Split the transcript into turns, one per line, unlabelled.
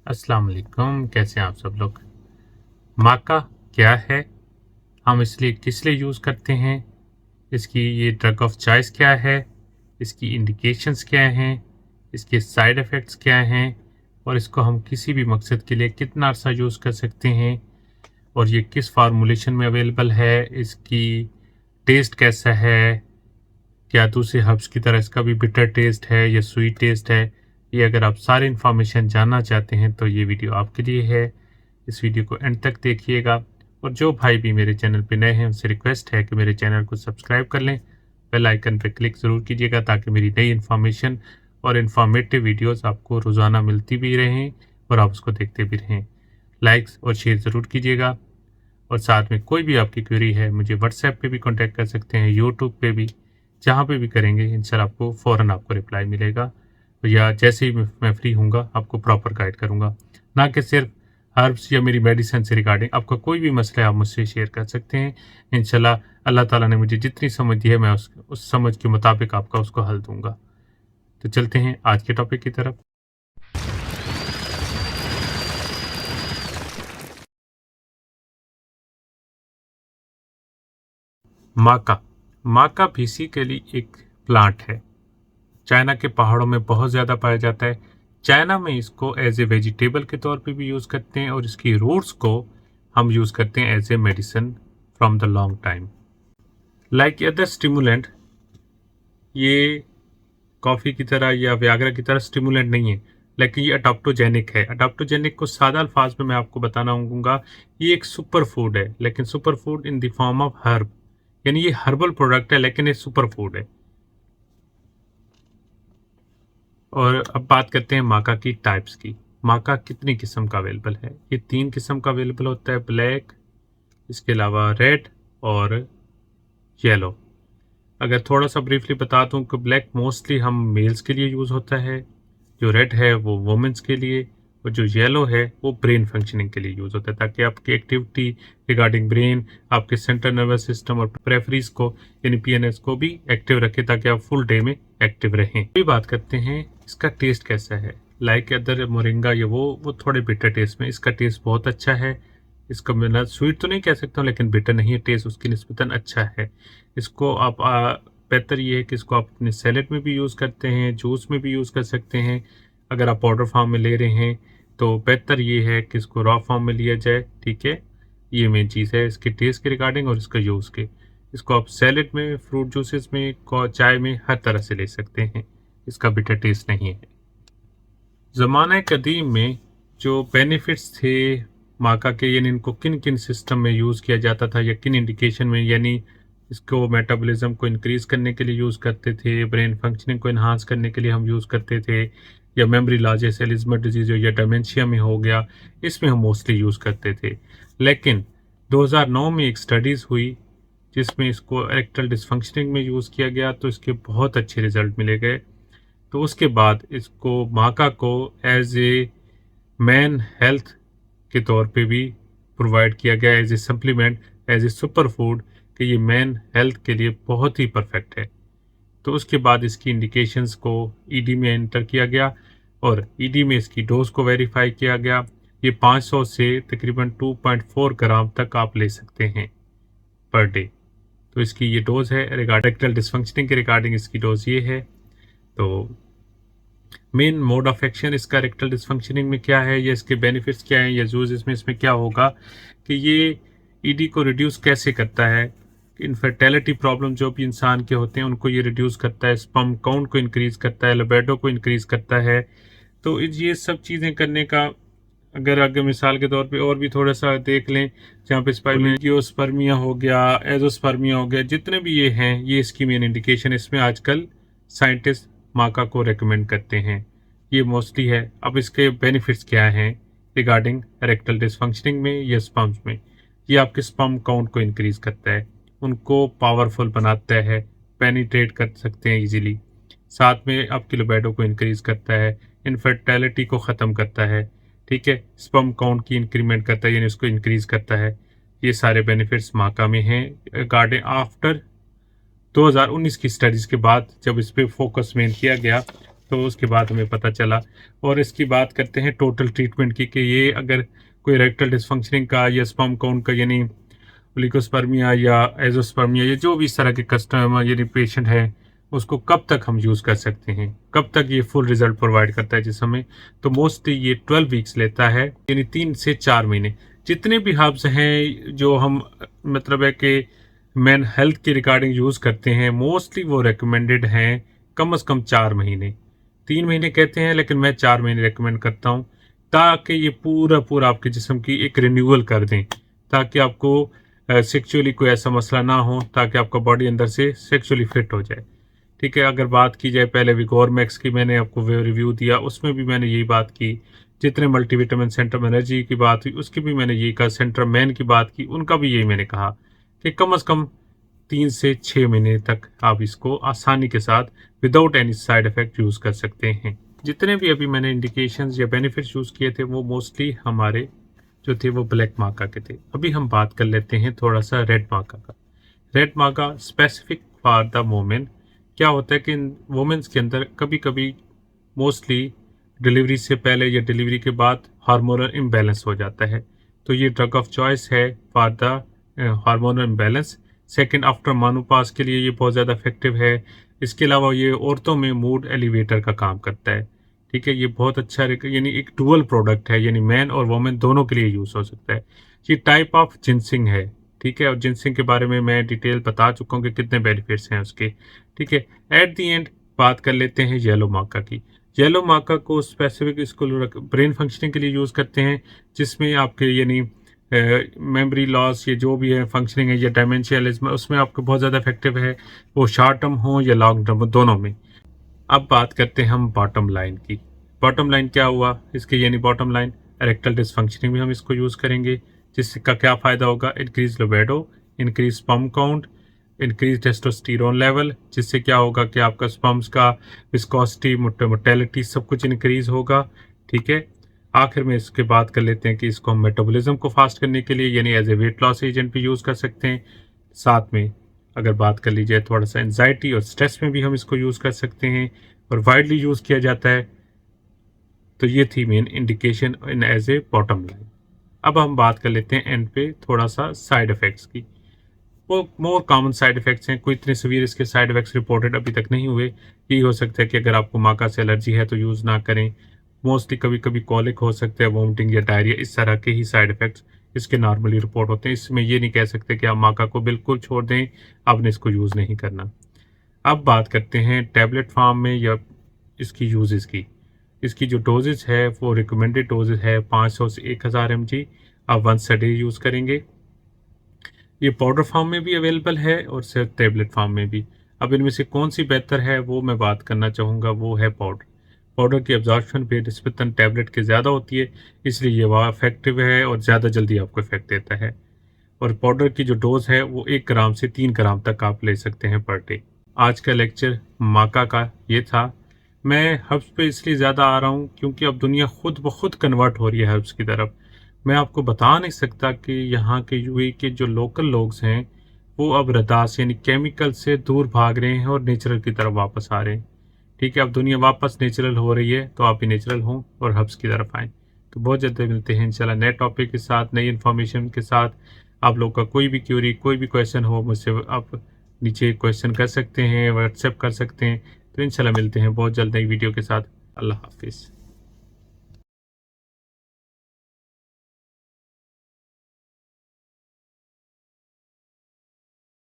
अस्सलाम वालेकुम। कैसे हैं आप सब लोग। माका क्या है, हम इसलिए किस लिए यूज़ करते हैं, इसकी ये ड्रग ऑफ चॉइस क्या है, इसकी इंडिकेशंस क्या हैं, इसके साइड इफ़ेक्ट्स क्या हैं और इसको हम किसी भी मकसद के लिए कितना अर्सा यूज़ कर सकते हैं और ये किस फार्मूलेशन में अवेलेबल है, इसकी टेस्ट कैसा है, क्या दूसरे हर्ब्स की तरह इसका भी बिटर टेस्ट है या स्वीट टेस्ट है। ये अगर आप सारी इन्फॉर्मेशन जानना चाहते हैं तो ये वीडियो आपके लिए है। इस वीडियो को एंड तक देखिएगा और जो भाई भी मेरे चैनल पे नए हैं उनसे रिक्वेस्ट है कि मेरे चैनल को सब्सक्राइब कर लें, बेल आइकन पर क्लिक ज़रूर कीजिएगा ताकि मेरी नई इन्फॉर्मेशन और इन्फॉर्मेटिव वीडियोस आपको रोज़ाना मिलती भी रहें और आप उसको देखते भी रहें। लाइक्स और शेयर ज़रूर कीजिएगा और साथ में कोई भी आपकी क्वेरी है मुझे व्हाट्सएप पे भी कांटेक्ट कर सकते हैं, यूट्यूब पे भी, जहाँ पे भी करेंगे इंशाल्लाह आपको फ़ौरन आपको रिप्लाई मिलेगा या जैसे ही मैं फ्री हूँगा आपको प्रॉपर गाइड करूँगा। ना कि सिर्फ हर्ब्स या मेरी मेडिसिन से रिगार्डिंग आपका कोई भी मसला है आप मुझसे शेयर कर सकते हैं। इंशाल्लाह अल्लाह ताला ने मुझे जितनी समझ दी है मैं उस समझ के मुताबिक आपका उसको हल दूँगा। तो चलते हैं आज के टॉपिक की तरफ। माका। माका बेसिकली एक प्लांट है। चाइना के पहाड़ों में बहुत ज़्यादा पाया जाता है। चाइना में इसको एज ए वेजिटेबल के तौर पे भी यूज़ करते हैं और इसकी रूट्स को हम यूज़ करते हैं as a medicine from the long time. Like other stimulant, ये कॉफ़ी की तरह या व्याग्रा की तरह स्टिमुलेंट नहीं है, लेकिन ये अडॉप्टोजेनिक है। अडॉप्टोजेनिक को सादा अल्फाज में मैं आपको बताना चाहूँगा, ये एक सुपर फूड है, लेकिन super food in the form of herb, यानी ये हर्बल प्रोडक्ट है लेकिन ये सुपर फूड है। और अब बात करते हैं माका की टाइप्स की। माका कितनी किस्म का अवेलेबल है? ये 3 किस्म का अवेलेबल होता है, ब्लैक, इसके अलावा रेड और येलो। अगर थोड़ा सा ब्रीफली बता दूं कि ब्लैक मोस्टली हम मेल्स के लिए यूज़ होता है, जो रेड है वो वुमेन्स के लिए और जो येलो है वो ब्रेन फंक्शनिंग के लिए यूज़ होता है, ताकि आपकी एक्टिविटी रिगार्डिंग ब्रेन, आपके सेंट्रल नर्वस सिस्टम और प्रेफरीज को यानी पीएनएस को भी एक्टिव रखे ताकि आप फुल डे में एक्टिव रहें। अभी बात करते हैं इसका टेस्ट कैसा है। लाइक अदर मोरिंगा या वो थोड़े बिटर टेस्ट में, इसका टेस्ट बहुत अच्छा है। इसका मैं स्वीट तो नहीं कह सकता हूँ लेकिन बिटर नहीं है, टेस्ट उसकी निस्बतन अच्छा है। इसको आप बेहतर ये है कि इसको आप अपने सैलेड में भी यूज़ करते हैं, जूस में भी यूज़ कर सकते हैं। अगर आप पाउडर फॉर्म में ले रहे हैं तो बेहतर ये है कि इसको रॉ फॉर्म में लिया जाए, ठीक है। ये मेन चीज़ है इसके टेस्ट के रिगार्डिंग और इसका यूज़ के। इसको आप सैलेड में, फ्रूट जूसेस में, चाय में, हर तरह से ले सकते हैं। इसका बिटर टेस्ट नहीं है। ज़माना कदीम में जो बेनिफिट्स थे माका के, यानी इनको किन किन सिस्टम में यूज़ किया जाता था या किन इंडिकेशन में, यानी इसको मेटाबॉलिज्म को इंक्रीज़ करने के लिए यूज़ करते थे, ब्रेन फंक्शनिंग को इन्हांस करने के लिए हम यूज़ करते थे, या मेमोरी लॉस जैसे एल्ज़ाइमर डिजीज़ या डेमेंशिया में हो गया, इसमें हम मोस्टली यूज़ करते थे। लेकिन 2009 में एक स्टडीज़ हुई जिसमें इसको इरेक्टल डिसफंक्शनिंग में यूज़ किया गया तो इसके बहुत अच्छे रिजल्ट मिले गए। तो उसके बाद इसको माका को एज ए मैन हेल्थ के तौर पे भी प्रोवाइड किया गया as a supplement, as a super food, कि ये मैन हेल्थ के लिए बहुत ही परफेक्ट है। तो उसके बाद इसकी इंडिकेशंस को ईडी में एंटर किया गया और ईडी में इसकी डोज को वेरीफाई किया गया। ये 500 से तकरीबन 2.4 ग्राम तक आप ले सकते हैं पर डे। तो इसकी ये डोज है। इरेक्टल डिसफंक्शनिंग के रिगार्डिंग इसकी डोज ये है। तो मेन मोड ऑफ एक्शन इसका इरेक्टल डिसफंक्शनिंग में क्या है, या इसके बेनिफिट्स क्या हैं, या यूज इसमें क्या होगा कि ये ईडी को रिड्यूस कैसे करता है। इनफर्टिलिटी प्रॉब्लम जो भी इंसान के होते हैं उनको ये रिड्यूस करता है, स्पर्म काउंट को इंक्रीज करता है, लिबिडो को इंक्रीज करता है। तो ये सब चीज़ें करने का अगर आगे मिसाल के तौर पे और भी थोड़ा सा देख लें, जहाँ पे स्पर्मिया हो गया, एजोस्पर्मिया हो गया, जितने भी ये हैं ये इसकी मेन इंडिकेशन, इसमें आजकल साइंटिस्ट माका को रेकमेंड करते हैं। ये मोस्टली है। अब इसके बेनिफिट्स क्या हैं रिगार्डिंग इरेक्टल डिसफंक्शनिंग में या स्पर्म्स में? ये आपके स्पर्म काउंट को इंक्रीज करता है, उनको पावरफुल बनाता है, पेनिट्रेट कर सकते हैं इजीली। साथ में आपकी लिबिडो को इंक्रीज करता है, इनफर्टिलिटी को ख़त्म करता है, ठीक है, स्पर्म काउंट की इंक्रीमेंट करता है यानी उसको इंक्रीज करता है। ये सारे बेनिफिट्स माका में हैं। रिगार्डिंग आफ्टर 2019 की स्टडीज़ के बाद जब इस पर फोकस मेन किया गया तो उसके बाद हमें पता चला। और इसकी बात करते हैं टोटल ट्रीटमेंट की कि ये अगर कोई रेक्टल डिसफंक्शनिंग का या स्पर्म काउंट का यानी ओलिगोस्पर्मिया या एजोस्पर्मिया या जो भी इस तरह के कस्टमर यानी पेशेंट है, उसको कब तक हम यूज़ कर सकते हैं, कब तक ये फुल रिजल्ट प्रोवाइड करता है जिस समय। तो मोस्टली ये 12 वीक्स लेता है, यानी 3 से 4 महीने। जितने भी हर्ब्स हैं जो हम मतलब है कि मैन हेल्थ के रिगार्डिंग यूज़ करते हैं, मोस्टली वो रिकमेंडेड हैं कम से कम 4 महीने। 3 महीने कहते हैं लेकिन मैं 4 महीने रिकमेंड करता हूँ, ताकि ये पूरा आपके जिस्म की एक रिन्यूअल कर दें, ताकि आपको सेक्सुअली कोई ऐसा मसला ना हो, ताकि आपका बॉडी अंदर से सेक्सुअली फिट हो जाए। ठीक है, अगर बात की जाए पहले विगोरमैक्स की, मैंने आपको रिव्यू दिया, उसमें भी मैंने यही बात की। जितने मल्टीविटामिन सेंट्रम एनर्जी की बात हुई उसकी भी मैंने यही कहा, सेंट्रम मैन की बात की उनका भी यही मैंने कहा कि कम से कम 3 से 6 महीने तक आप इसको आसानी के साथ without any side effect use कर सकते हैं। जितने भी अभी मैंने इंडिकेशंस या बेनिफिट्स यूज़ किए थे वो मोस्टली हमारे जो थे वो ब्लैक माका के थे। अभी हम बात कर लेते हैं थोड़ा सा रेड माका का। रेड माका स्पेसिफिक फॉर द वोमेन। क्या होता है कि वोमेन्स के अंदर कभी कभी मोस्टली डिलीवरी से पहले या डिलीवरी के बाद हार्मोनल इम्बैलेंस हो जाता है, तो ये ड्रग ऑफ चॉइस है for the hormonal imbalance. Second, after menopause के लिए ये बहुत ज़्यादा इफेक्टिव है। इसके अलावा ये औरतों में मूड एलिवेटर का काम करता है। ठीक है, ये बहुत अच्छा यानी एक डुअल प्रोडक्ट है, यानी मैन और वोमेन दोनों के लिए यूज़ हो सकता है। ये टाइप ऑफ जिनसिंग है। ठीक है, और जिनसिंग के बारे में मैं डिटेल बता चुका हूँ कि कितने बेनिफिट्स हैं उसके। ठीक है, एट दी एंड बात कर लेते हैं येलो माका की। येलो माका को स्पेसिफिक इसको ब्रेन फंक्शनिंग के लिए यूज़ करते हैं, जिसमें आपके यानी मेमोरी लॉस, ये जो भी है फंक्शनिंग है या डायमेंशियलिज्म, उसमें आपको बहुत ज़्यादा इफेक्टिव है, वो शॉर्ट टर्म हो या लॉन्ग टर्म हो, दोनों में। अब बात करते हैं हम बॉटम लाइन की। बॉटम लाइन क्या हुआ इसके, यानी बॉटम लाइन इरेक्टल डिसफंक्शनिंग में हम इसको यूज़ करेंगे, जिसका क्या फ़ायदा होगा, increase libido, increase sperm count, increase testosterone level, जिससे क्या होगा कि आपका स्पर्म्स का विस्कोसिटी, मोटेलिटी सब कुछ इंक्रीज होगा। ठीक है, आखिर में इसके बात कर लेते हैं कि इसको हम मेटाबॉलिज्म को फास्ट करने के लिए यानी as a weight loss agent भी यूज़ कर सकते हैं। साथ में अगर बात कर ली जाए थोड़ा सा एंजाइटी और स्ट्रेस में भी हम इसको यूज़ कर सकते हैं और वाइडली यूज़ किया जाता है। तो ये थी main indication in as a bottom line. अब हम बात कर लेते हैं एंड पे थोड़ा सा साइड इफ़ेक्ट्स की। वो मोर कॉमन साइड इफ़ेक्ट्स हैं, कोई इतने सीवियर इसके साइड इफ़ेक्ट्स रिपोर्टेड अभी तक नहीं हुए। यही हो सकता है कि अगर आपको माका से एलर्जी है तो यूज़ ना करें। मोस्टली कभी कभी कॉलिक हो सकते हैं, वोमिटिंग या डायरिया, इस तरह के ही साइड इफ़ेक्ट्स इसके नॉर्मली रिपोर्ट होते हैं। इसमें ये नहीं कह सकते कि आप माका को बिल्कुल छोड़ दें, आपने इसको यूज़ नहीं करना। अब बात करते हैं टैबलेट फॉर्म में या इसकी यूजेस की। इसकी जो डोजेज है वो रिकमेंडेड डोजेज है 500 से 1000 mg, आप वंस अ डे यूज़ करेंगे। ये पाउडर फॉर्म में भी अवेलेबल है और सिर्फ टैबलेट फॉर्म में भी। अब इनमें से कौन सी बेहतर है वो मैं बात करना चाहूँगा, वो है पाउडर। पाउडर की एब्जॉर्प्शन बेनिस्बतन टैबलेट के ज़्यादा होती है, इसलिए ये वह इफेक्टिव है और ज़्यादा जल्दी आपको इफेक्ट देता है। और पाउडर की जो डोज है वो 1 ग्राम से 3 ग्राम तक आप ले सकते हैं पर डे। आज का लेक्चर माका का ये था। मैं हर्ब्स पे इसलिए ज़्यादा आ रहा हूँ क्योंकि अब दुनिया खुद ब खुद कन्वर्ट हो रही है हर्ब्स की तरफ। मैं आपको बता नहीं सकता कि यहाँ के यूएई के जो लोकल लोग हैं वो अब रदास यानी केमिकल से दूर भाग रहे हैं और नेचुरल की तरफ वापस आ रहे हैं। ठीक है, अब दुनिया वापस नेचुरल हो रही है, तो आप भी नेचुरल हों और हर्ब्स की तरफ आएँ। तो बहुत जल्दी मिलते हैं इंशाल्लाह नए टॉपिक के साथ, नई इन्फॉर्मेशन के साथ। आप लोग का कोई भी क्यूरी, कोई भी क्वेश्चन हो, मुझसे आप नीचे क्वेश्चन कर सकते हैं, व्हाट्सएप कर सकते हैं। तो इंशाल्लाह मिलते हैं बहुत जल्द नई वीडियो के साथ। अल्लाह हाफिज़।